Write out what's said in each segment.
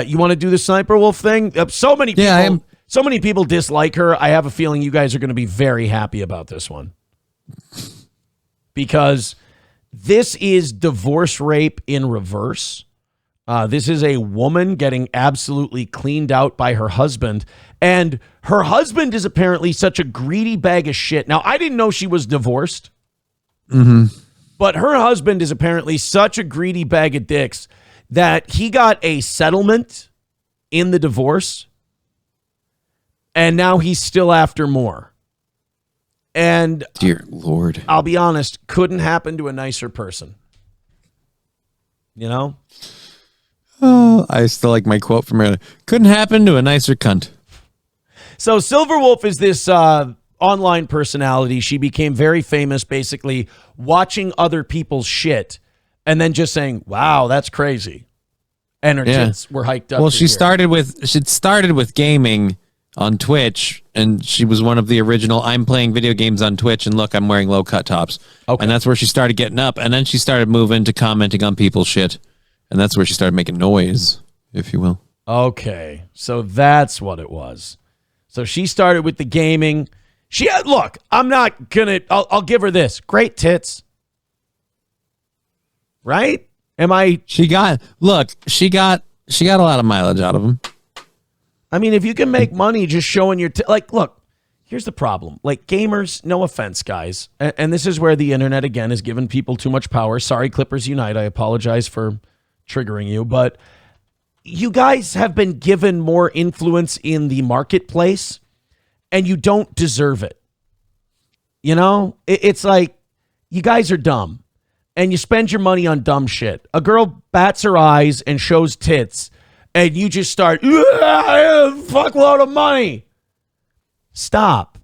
You want to do the Sniper Wolf thing? So many people, Yeah, so many people dislike her. I have a feeling you guys are going to be very happy about this one. Because this is divorce rape in reverse. This is a woman getting absolutely cleaned out by her husband. And her husband is apparently such a greedy bag of shit. Now, I didn't know she was divorced. But her husband is apparently such a greedy bag of dicks that he got a settlement in the divorce. And now he's still after more. And dear Lord, I'll be honest, couldn't happen to a nicer person. You know? oh, I still like my quote from earlier. Couldn't happen to a nicer cunt. So Silverwolf is this online personality. She became very famous basically watching other people's shit and then just saying, wow, that's crazy. And her tits were hiked up. Well, she started with gaming on Twitch, and she was one of the original I'm playing video games on Twitch, and look, I'm wearing low cut tops. Okay. And that's where she started getting up, and then she started moving to commenting on people's shit. And that's where she started making noise, if you will. Okay. So that's what it was. So she started with the gaming. She had, look, I'm not gonna, I'll give her this. Great tits. Right? She got a lot of mileage out of them. I mean, if you can make money just showing your, look, here's the problem. Like gamers, no offense, guys. And this is where the internet, again, has given people too much power. Sorry, Clippers Unite. I apologize for triggering you, but you guys have been given more influence in the marketplace and you don't deserve it. You know, it's like you guys are dumb and you spend your money on dumb shit. A girl bats her eyes and shows tits and you just start, fuckload of money. Stop.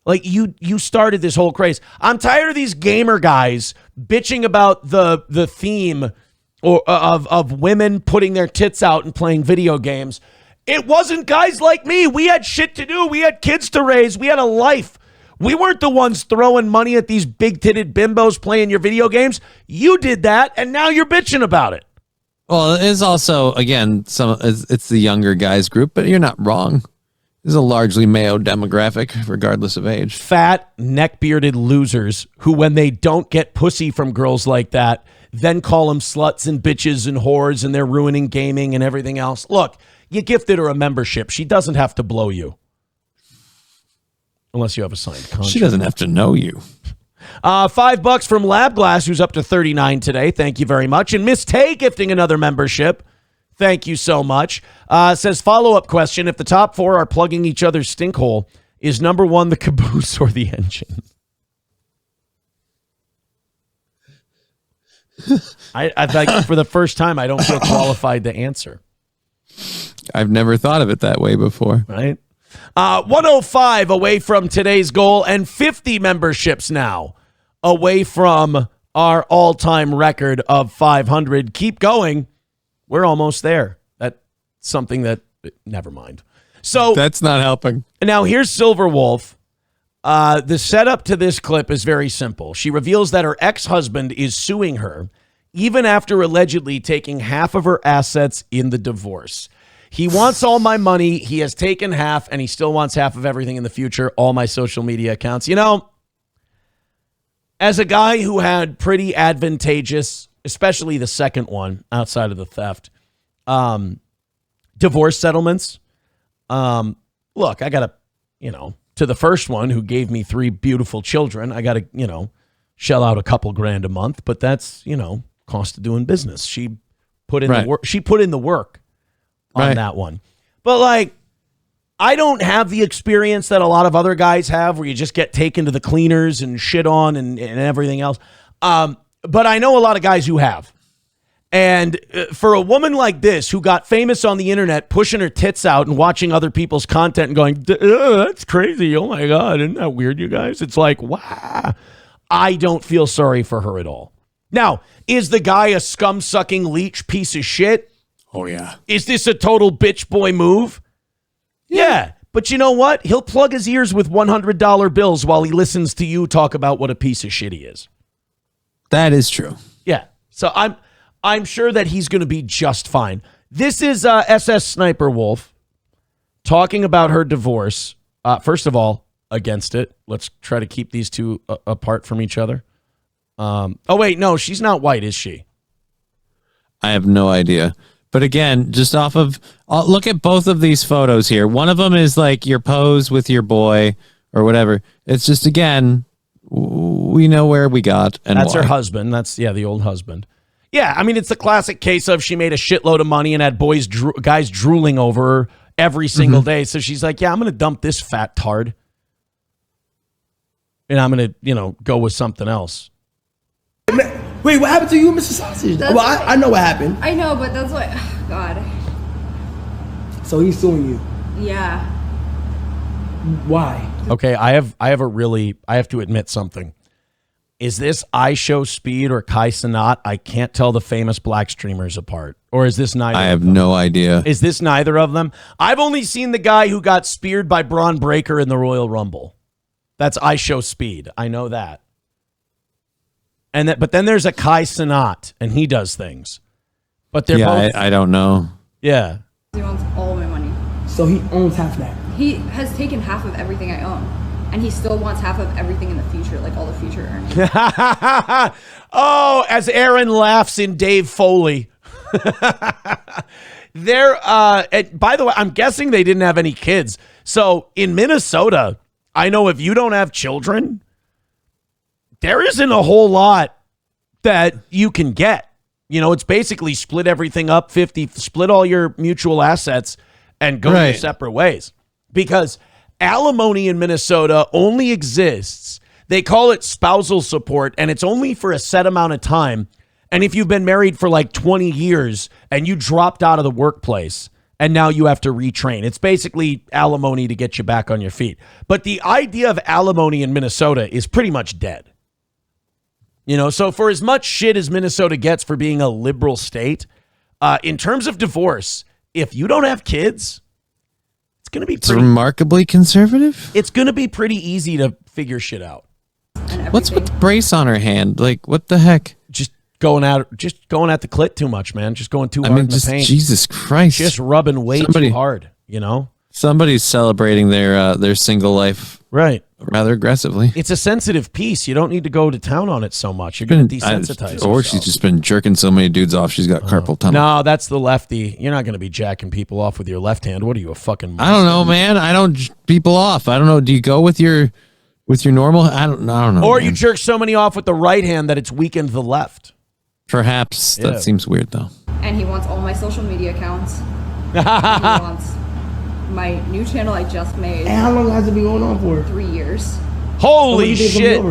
Like you started this whole craze. I'm tired of these gamer guys bitching about the theme of women putting their tits out and playing video games. It wasn't guys like me. We had shit to do. We had kids to raise. We had a life. We weren't the ones throwing money at these big-titted bimbos playing your video games. You did that, and now you're bitching about it. Well, it is also, again, it's the younger guys group, but you're not wrong. This is a largely male demographic, regardless of age. Fat, neck-bearded losers who, when they don't get pussy from girls like that, then call them sluts and bitches and whores, and they're ruining gaming and everything else. Look, you gifted her a membership. She doesn't have to blow you. Unless you have a signed contract. She doesn't have to know you. $5 from Labglass, who's up to 39 today. Thank you very much. And Miss Tay gifting another membership. Thank you so much. Says, follow-up question. If the top four are plugging each other's stink hole, is number one the caboose or the engine? I think for the first time, I don't feel qualified to answer. I've never thought of it that way before. Right? 105 away from today's goal and 50 memberships now away from our all-time record of 500. Keep going. We're almost there. That's something that, never mind. So that's not helping. Now here's Silverwolf. The setup to this clip is very simple. She reveals that her ex-husband is suing her even after allegedly taking half of her assets in the divorce. He wants all my money. He has taken half, and he still wants half of everything in the future, all my social media accounts. You know, as a guy who had pretty advantageous, especially the second one, outside of the theft, divorce settlements, look, I got to, to the first one who gave me 3 beautiful children, I got to, shell out a couple grand a month, but that's, cost of doing business. She put in the work. She put in the work on that one. But I don't have the experience that a lot of other guys have where you just get taken to the cleaners and shit on and everything else. But I know a lot of guys who have. And for a woman like this who got famous on the internet, pushing her tits out and watching other people's content and going, that's crazy. Oh my God. Isn't that weird, you guys? It's like, wow. I don't feel sorry for her at all. Now, is the guy a scum-sucking leech piece of shit? Oh, yeah. Is this a total bitch boy move? Yeah. But you know what? He'll plug his ears with $100 bills while he listens to you talk about what a piece of shit he is. That is true. Yeah. So I'm sure that he's going to be just fine. This is SSSniperwolf talking about her divorce. First of all, against it. Let's try to keep these two apart from each other. Oh, wait, no, she's not white, is she? I have no idea. But again, just off of, look at both of these photos here. One of them is like your pose with your boy or whatever. It's just, again, we know where we got and that's why. her husband. That's, the old husband. Yeah, I mean, it's the classic case of she made a shitload of money and had guys drooling over her every single day. So she's like, yeah, I'm going to dump this fat tard. And I'm going to, go with something else. Wait, what happened to you, Mr. Sausage? Well, I know what happened. I know, but that's what. God. So he's suing you. Yeah. Why? Okay, I have to admit something. Is this I Show Speed or Kai Cenat? I can't tell the famous black streamers apart. Or is this neither? I have no idea. Is this neither of them? I've only seen the guy who got speared by Braun Breaker in the Royal Rumble. That's I Show Speed. I know that. But then there's a Kai Cenat, and he does things. But they're both. I don't know. Yeah. He wants all my money. So he owns half that. He has taken half of everything I own. And he still wants half of everything in the future, like all the future earnings. Oh, as Aaron laughs in Dave Foley. By the way, I'm guessing they didn't have any kids. So in Minnesota, I know if you don't have children, there isn't a whole lot that you can get. It's basically split everything up 50, split all your mutual assets and go your separate ways. Because alimony in Minnesota only exists. They call it spousal support, and it's only for a set amount of time. And if you've been married for like 20 years and you dropped out of the workplace and now you have to retrain, it's basically alimony to get you back on your feet. But the idea of alimony in Minnesota is pretty much dead. So for as much shit as Minnesota gets for being a liberal state, in terms of divorce, if you don't have kids, it's going to be remarkably conservative. It's going to be pretty easy to figure shit out. What's with the brace on her hand? Like, what the heck? Just going at the clit too much, man. Just going too hard in the paint. Jesus Christ. Just rubbing way too hard, Somebody's celebrating their single life, right? Rather aggressively. It's a sensitive piece. You don't need to go to town on it so much. You're going to desensitize. Or she's just been jerking so many dudes off. She's got carpal tunnel. No, that's the lefty. You're not going to be jacking people off with your left hand. What are you, a fucking monster? I don't know, man. I don't people off. I don't know. Do you go with your normal? I don't know. Or man. you jerk so many off with the right hand that it's weakened the left. Perhaps. Yeah. That seems weird, though. And he wants all my social media accounts. He wants my new channel I just made. And how long has it been going on for? 3 years. Holy shit.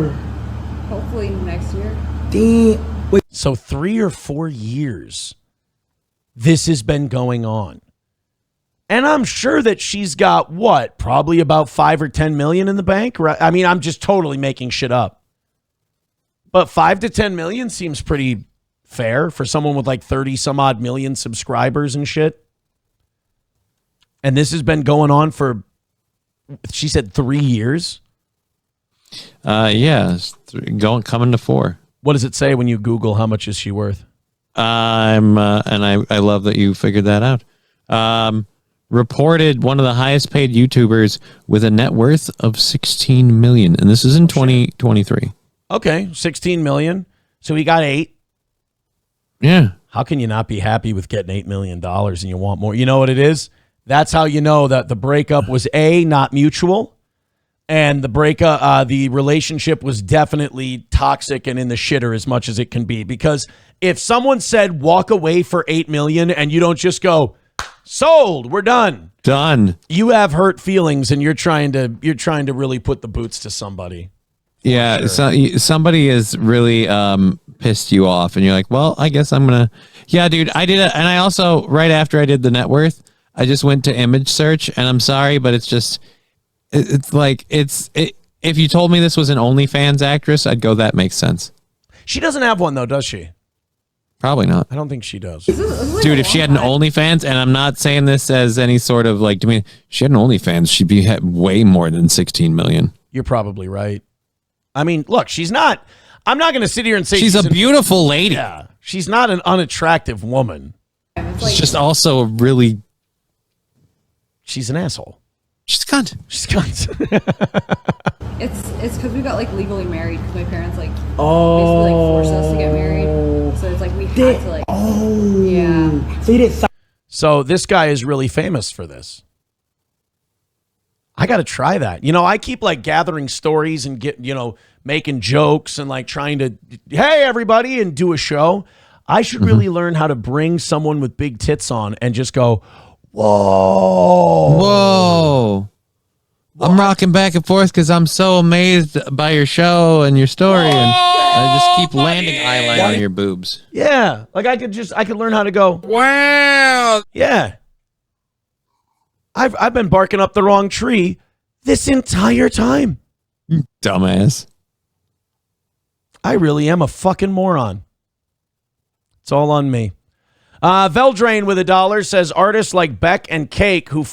Hopefully next year. Damn. Wait. So 3 or 4 years this has been going on. And I'm sure that she's got probably about 5 or 10 million in the bank. Right? I mean, I'm just totally making shit up. But 5 to 10 million seems pretty fair for someone with like 30 some odd million subscribers and shit. And this has been going on for, she said, 3 years. Yeah, coming to 4. What does it say when you Google how much is she worth? I love that you figured that out. Reported one of the highest paid YouTubers with a net worth of 16 million, and this is in 2023. Okay, 16 million. So he got 8. Yeah. How can you not be happy with getting $8 million and you want more? You know what it is? That's how you know that the breakup was not mutual, and the relationship was definitely toxic and in the shitter as much as it can be. Because if someone said walk away for $8 million and you don't just go sold, we're done, you have hurt feelings and you're trying to really put the boots to somebody. Yeah, sure. Somebody is really pissed you off, and you're like, well, I guess I'm gonna. Yeah, dude, I did it, and I also right after I did the net worth, I just went to image search, and I'm sorry, but it's just, it's like, if you told me this was an OnlyFans actress, I'd go, that makes sense. She doesn't have one, though, does she? Probably not. I don't think she does. Dude, if she had an OnlyFans, and I'm not saying this as any sort of like, she had an OnlyFans, she'd be way more than 16 million. You're probably right. I mean, look, she's not, I'm not going to sit here and say she's a beautiful lady. Yeah. She's not an unattractive woman. It's It's just also a really. She's an asshole. She's a cunt. She's a cunt. it's because we got like legally married because my parents like basically like forced us to get married. So it's like we had to like. Oh. Yeah. So you didn't. So this guy is really famous for this. I got to try that. You know, I keep like gathering stories and making jokes and like trying to, hey, everybody, and do a show. I should really learn how to bring someone with big tits on and just go, whoa. I'm rocking back and forth because I'm so amazed by your show and your story. And I just keep landing eyeliner on your boobs. Yeah. Like I could learn how to go, Wow. yeah. I've been barking up the wrong tree this entire time. Dumbass. I really am a fucking moron. It's all on me. Veldrain with $1 says artists like Beck and Cake who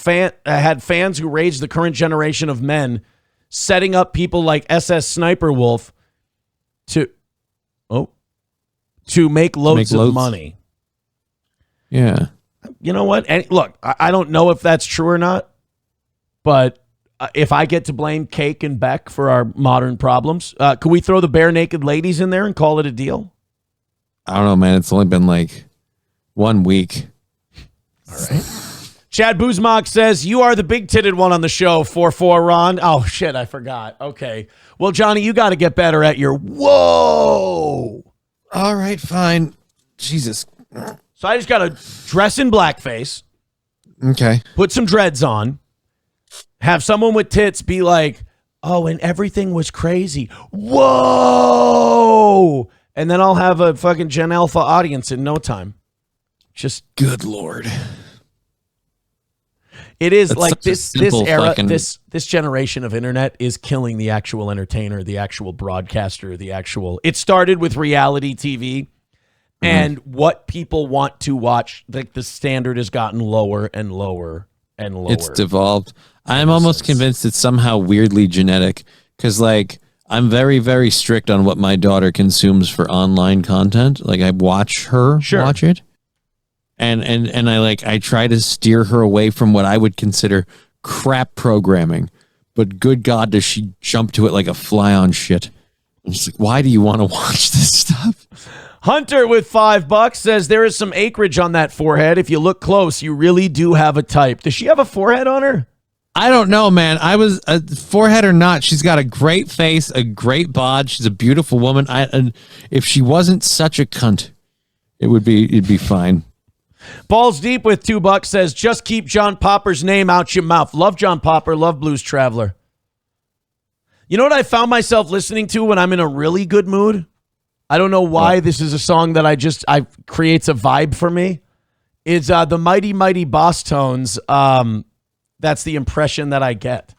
had fans who raised the current generation of men, setting up people like SSSniperwolf to make loads of money. Yeah. You know what? And look, I don't know if that's true or not, but if I get to blame Cake and Beck for our modern problems, could we throw the bare naked ladies in there and call it a deal? I don't know, man. It's only been like 1 week. All right. Chad Buzmach says, you are the big-titted one on the show, 4-4 Ron. Oh, shit, I forgot. Okay. Well, Johnny, you got to get better at your whoa. All right, fine. Jesus. So I just got to dress in blackface, Okay. put some dreads on, have someone with tits be like, oh, and everything was crazy. Whoa. And then I'll have a fucking Gen Alpha audience in no time. Just good Lord. It is That's like this era, fucking... this generation of internet is killing the actual entertainer, the actual broadcaster, the actual. It started with reality TV, and what people want to watch. Like the standard has gotten lower and lower and lower. It's devolved. I'm almost convinced it's somehow weirdly genetic because, like, I'm very, very strict on what my daughter consumes for online content. Like, I watch her watch it. And I try to steer her away from what I would consider crap programming. But good God, does she jump to it like a fly on shit. I'm just like, why do you want to watch this stuff? Hunter with $5 says there is some acreage on that forehead. If you look close, you really do have a type. Does she have a forehead on her? I don't know, man. I was forehead or not. She's got a great face, a great bod. She's a beautiful woman. And if she wasn't such a cunt, it'd be fine. Balls Deep with $2 says just keep John Popper's name out your mouth. Love John Popper. Love Blues Traveler. You know what I found myself listening to when I'm in a really good mood? I don't know why this is a song that I creates a vibe for me. It's the Mighty Mighty Boss Tones. That's the impression that I get.